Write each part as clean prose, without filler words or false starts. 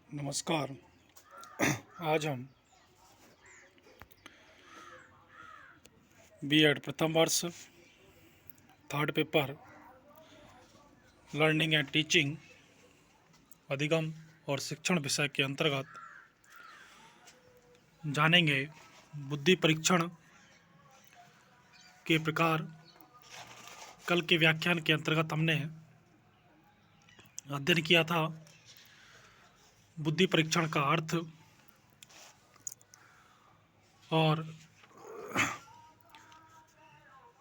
नमस्कार। आज हम बीएड प्रथम वर्ष third paper learning and teaching अधिगम और शिक्षण विषय के अंतर्गत जानेंगे बुद्धि परीक्षण के प्रकार। कल के व्याख्यान के अंतर्गत हमने अध्ययन किया था बुद्धि परीक्षण का अर्थ और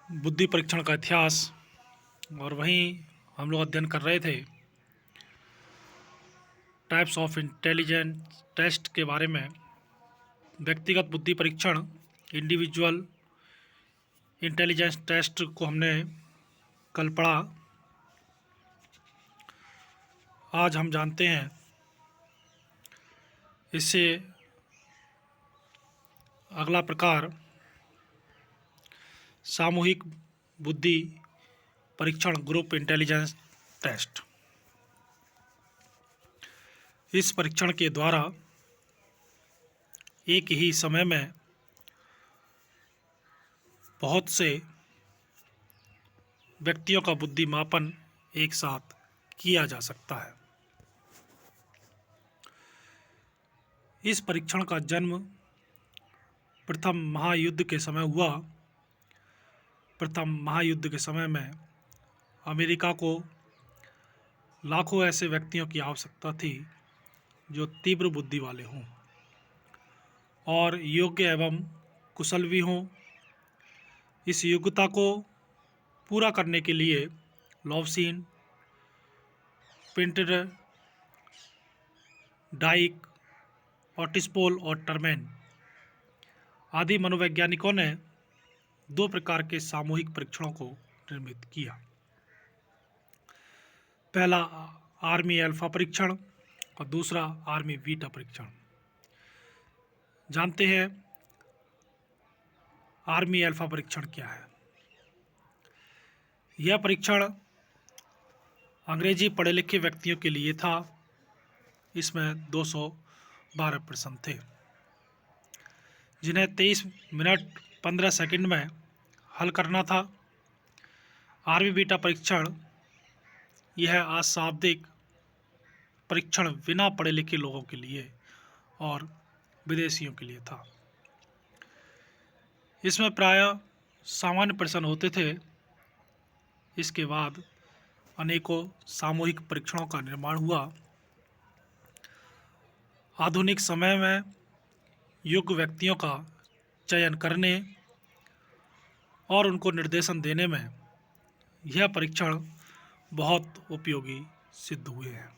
बुद्धि परीक्षण का इतिहास, और वहीं हम लोग अध्ययन कर रहे थे टाइप्स ऑफ इंटेलिजेंस टेस्ट के बारे में। व्यक्तिगत बुद्धि परीक्षण इंडिविजुअल इंटेलिजेंस टेस्ट को हमने कल पढ़ा। आज हम जानते हैं इससे अगला प्रकार सामूहिक बुद्धि परीक्षण ग्रुप इंटेलिजेंस टेस्ट। इस परीक्षण के द्वारा एक ही समय में बहुत से व्यक्तियों का बुद्धि मापन एक साथ किया जा सकता है। इस परीक्षण का जन्म प्रथम महायुद्ध के समय हुआ। प्रथम महायुद्ध के समय में अमेरिका को लाखों ऐसे व्यक्तियों की आवश्यकता थी जो तीव्र बुद्धि वाले हों और योग्य एवं कुशल भी हों। इस योग्यता को पूरा करने के लिए लॉवसीन, पिंटर, डाइक, ऑटिस्पोल और टर्मेन आदि मनोवैज्ञानिकों ने दो प्रकार के सामूहिक परीक्षणों को निर्मित किया। पहला आर्मी अल्फा परीक्षण और दूसरा आर्मी बीटा परीक्षण। जानते हैं आर्मी अल्फा परीक्षण क्या है। यह परीक्षण अंग्रेजी पढ़े लिखे व्यक्तियों के लिए था। इसमें 212 प्रश्न थे जिन्हें 23 मिनट 15 सेकंड में हल करना था। आर्मी बीटा परीक्षण यह अशाब्दिक परीक्षण बिना पढ़े लिखे लोगों के लिए और विदेशियों के लिए था। इसमें प्रायः सामान्य प्रश्न होते थे। इसके बाद अनेकों सामूहिक परीक्षणों का निर्माण हुआ। आधुनिक समय में योग्य व्यक्तियों का चयन करने और उनको निर्देशन देने में यह परीक्षण बहुत उपयोगी सिद्ध हुए हैं।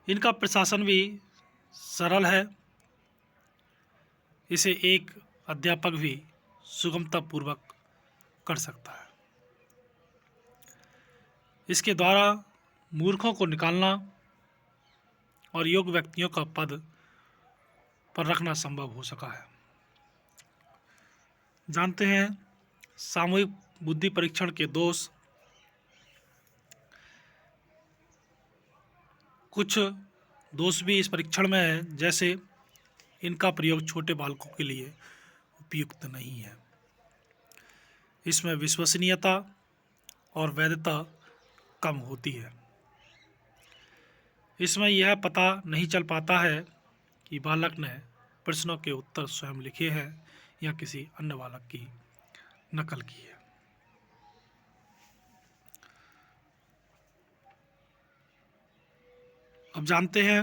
इनका प्रशासन भी सरल है। इसे एक अध्यापक भी सुगमतापूर्वक कर सकता है। इसके द्वारा मूर्खों को निकालना और योग्य व्यक्तियों का पद पर रखना संभव हो सका है। जानते हैं सामूहिक बुद्धि परीक्षण के दोष। कुछ दोष भी इस परीक्षण में है, जैसे इनका प्रयोग छोटे बालकों के लिए उपयुक्त नहीं है। इसमें विश्वसनीयता और वैधता कम होती है। इसमें यह पता नहीं चल पाता है कि बालक ने प्रश्नों के उत्तर स्वयं लिखे हैं या किसी अन्य बालक की नकल की है। अब जानते हैं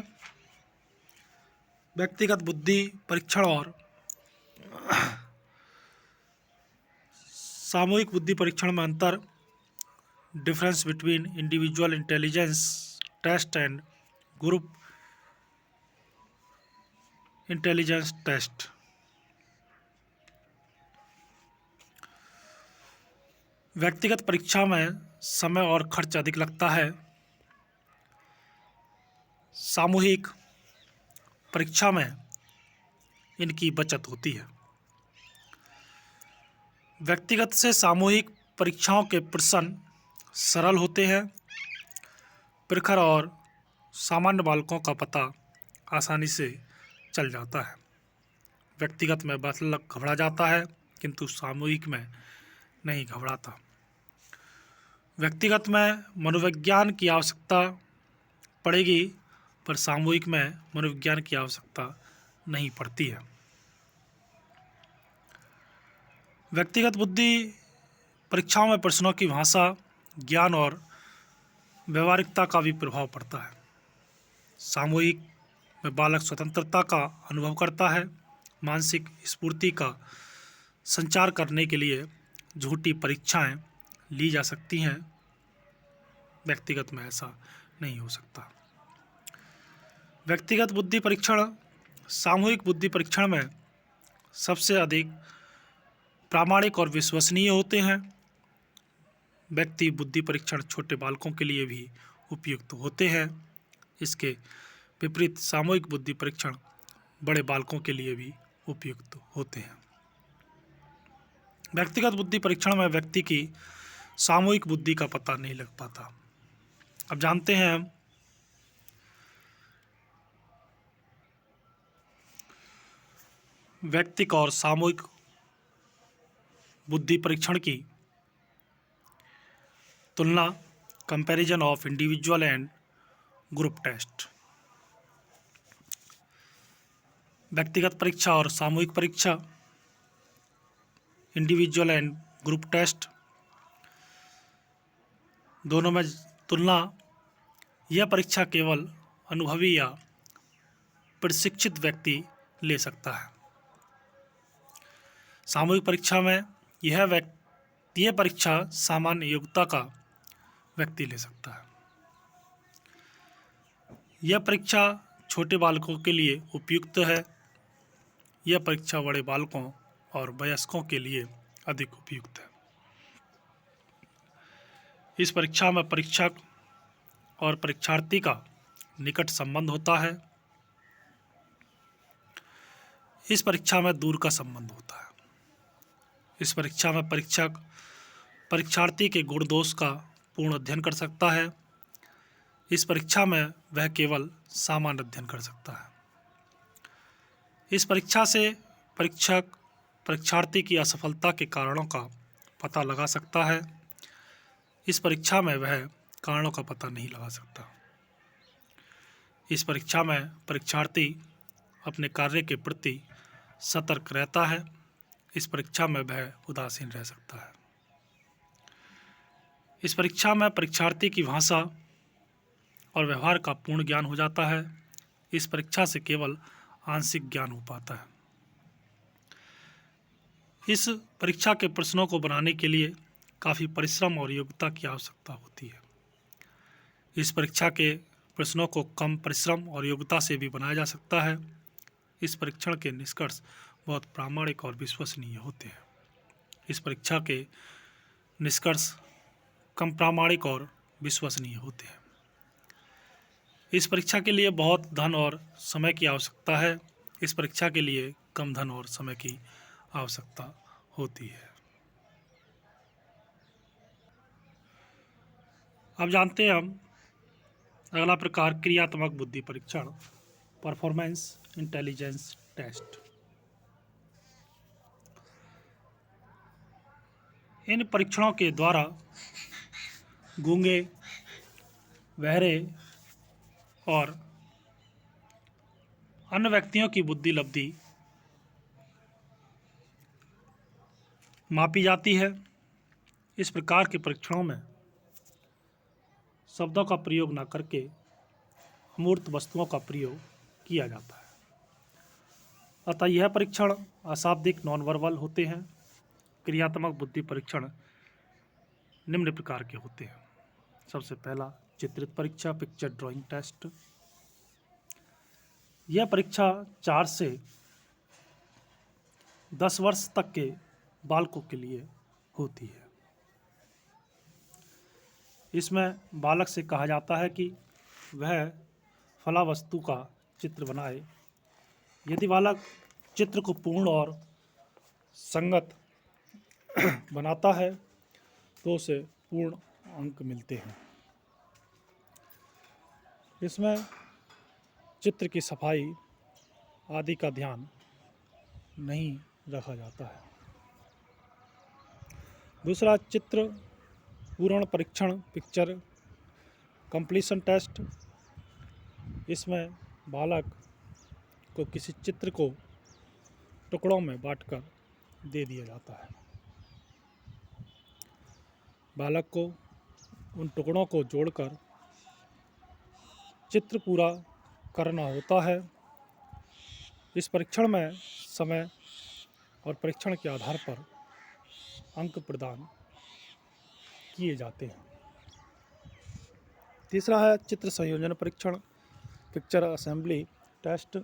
व्यक्तिगत बुद्धि परीक्षण और सामूहिक बुद्धि परीक्षण में अंतर। Difference between individual intelligence test and group intelligence test. व्यक्तिगत परीक्षा में समय और खर्च अधिक लगता है। सामूहिक परीक्षा में इनकी बचत होती है। व्यक्तिगत से सामूहिक परीक्षाओं के प्रश्न सरल होते हैं प्रखर और सामान्य बालकों का पता आसानी से चल जाता है। व्यक्तिगत में बालक घबरा जाता है किंतु सामूहिक में नहीं घबराता। व्यक्तिगत में मनोविज्ञान की आवश्यकता पड़ेगी पर सामूहिक में मनोविज्ञान की आवश्यकता नहीं पड़ती है। व्यक्तिगत बुद्धि परीक्षाओं में प्रश्नों की भाषा, ज्ञान और व्यवहारिकता का भी प्रभाव पड़ता है। सामूहिक में बालक स्वतंत्रता का अनुभव करता है। मानसिक स्फूर्ति का संचार करने के लिए झूठी परीक्षाएं ली जा सकती हैं। व्यक्तिगत में ऐसा नहीं हो सकता। व्यक्तिगत बुद्धि परीक्षण सामूहिक बुद्धि परीक्षण में सबसे अधिक प्रामाणिक और विश्वसनीय होते हैं। व्यक्ति बुद्धि परीक्षण छोटे बालकों के लिए भी उपयुक्त होते हैं। इसके विपरीत सामूहिक बुद्धि परीक्षण बड़े बालकों के लिए भी उपयुक्त होते हैं। व्यक्तिगत बुद्धि परीक्षण में व्यक्ति की सामूहिक बुद्धि का पता नहीं लग पाता। अब जानते हैं हम व्यक्तिगत और सामूहिक बुद्धि परीक्षण की तुलना, comparison of individual and group test. व्यक्तिगत परीक्षा और सामूहिक परीक्षा, इंडिविजुअल एंड ग्रुप टेस्ट, दोनों में तुलना। यह परीक्षा केवल अनुभवी या प्रशिक्षित व्यक्ति ले सकता है। सामूहिक परीक्षा में यह परीक्षा सामान्य योग्यता का व्यक्ति ले सकता है। यह परीक्षा छोटे बालकों के लिए उपयुक्त है। यह परीक्षा बड़े बालकों और वयस्कों के लिए अधिक उपयुक्त है। इस परीक्षा में परीक्षक और परीक्षार्थी का निकट संबंध होता है। इस परीक्षा में दूर का संबंध होता है। इस परीक्षा में परीक्षक परीक्षार्थी के गुण दोष का पूर्ण अध्ययन कर सकता है। इस परीक्षा में वह केवल सामान्य अध्ययन कर सकता है। इस परीक्षा से परीक्षक परीक्षार्थी की असफलता के कारणों का पता लगा सकता है। इस परीक्षा में वह कारणों का पता नहीं लगा सकता। इस परीक्षा में परीक्षार्थी अपने कार्य के प्रति सतर्क रहता है। इस परीक्षा में वह उदासीन रह सकता है। इस परीक्षा में परीक्षार्थी की भाषा और व्यवहार का पूर्ण ज्ञान हो जाता है। इस परीक्षा से केवल आंशिक ज्ञान हो पाता है। इस परीक्षा के प्रश्नों को बनाने के लिए काफ़ी परिश्रम और योग्यता की आवश्यकता होती है। इस परीक्षा के प्रश्नों को कम परिश्रम और योग्यता से भी बनाया जा सकता है। इस परीक्षण के निष्कर्ष बहुत प्रामाणिक और विश्वसनीय होते हैं। इस परीक्षा के निष्कर्ष कम प्रामाणिक और विश्वसनीय होते हैं। इस परीक्षा के लिए बहुत धन और समय की आवश्यकता है। इस परीक्षा के लिए कम धन और समय की आवश्यकता होती है। अब जानते हैं हम अगला प्रकार क्रियात्मक बुद्धि परीक्षण, परफॉर्मेंस इंटेलिजेंस टेस्ट। इन परीक्षणों के द्वारा गूंगे, बहरे और अन्य व्यक्तियों की बुद्धि लब्धि मापी जाती है। इस प्रकार के परीक्षणों में शब्दों का प्रयोग न करके अमूर्त वस्तुओं का प्रयोग किया जाता है। अतः यह परीक्षण अशाब्दिक नॉन वर्बल होते हैं। क्रियात्मक बुद्धि परीक्षण निम्न प्रकार के होते हैं। सबसे पहला चित्रित परीक्षा, पिक्चर ड्राइंग टेस्ट। यह परीक्षा 4 से 10 वर्ष तक के बालकों के लिए होती है। इसमें बालक से कहा जाता है कि वह फला वस्तु का चित्र बनाए। यदि बालक चित्र को पूर्ण और संगत बनाता है तो उसे पूर्ण अंक मिलते हैं। इसमें चित्र की सफाई आदि का ध्यान नहीं रखा जाता है। दूसरा, चित्र पूर्ण परीक्षण, पिक्चर कंप्लीशन टेस्ट। इसमें बालक को किसी चित्र को टुकड़ों में बांटकर दे दिया जाता है। बालक को उन टुकड़ों को जोड़कर चित्र पूरा करना होता है। इस परीक्षण में समय और परीक्षण के आधार पर अंक प्रदान किए जाते हैं। तीसरा है चित्र संयोजन परीक्षण, पिक्चर असेंबली टेस्ट।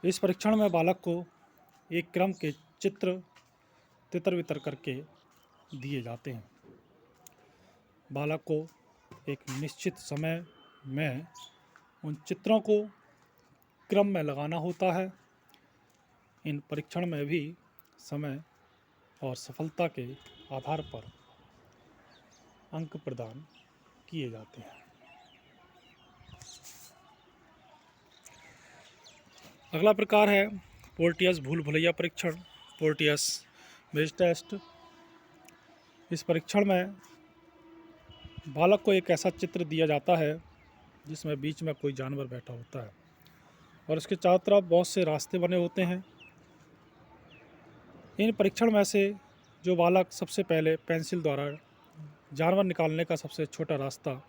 इस परीक्षण में बालक को एक क्रम के चित्र तितर बितर करके दिए जाते हैं। बालक को एक निश्चित समय में उन चित्रों को क्रम में लगाना होता है। इन परीक्षण में भी समय और सफलता के आधार पर अंक प्रदान किए जाते हैं। अगला प्रकार है पोर्टियस भूल भुलैया परीक्षण, पोर्टियस बेस टेस्ट। इस परीक्षण में बालक को एक ऐसा चित्र दिया जाता है जिसमें बीच में कोई जानवर बैठा होता है और उसके चारों तरफ बहुत से रास्ते बने होते हैं। इन परीक्षण में से जो बालक सबसे पहले पेंसिल द्वारा जानवर निकालने का सबसे छोटा रास्ता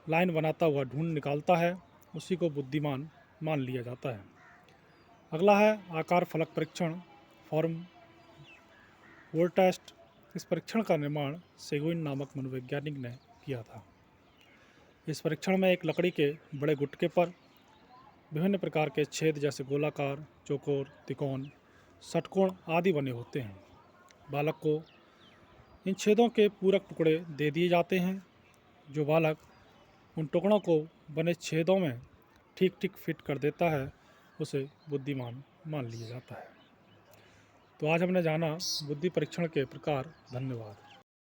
लाइन बनाता हुआ ढूंढ निकालता है, उसी को बुद्धिमान मान लिया जाता है। अगला है आकार फलक परीक्षण, फॉर्म वोल टेस्ट। इस परीक्षण का निर्माण सेगुइन नामक मनोवैज्ञानिक ने किया था। इस परीक्षण में एक लकड़ी के बड़े गुटके पर विभिन्न प्रकार के छेद जैसे गोलाकार, चौकोर, त्रिकोण, षटकोण आदि बने होते हैं। बालक को इन छेदों के पूरक टुकड़े दे दिए जाते हैं। जो बालक उन टुकड़ों को बने छेदों में ठीक ठीक फिट कर देता है, उसे बुद्धिमान मान लिया जाता है। तो आज हमने जाना बुद्धि परीक्षण के प्रकार। धन्यवाद।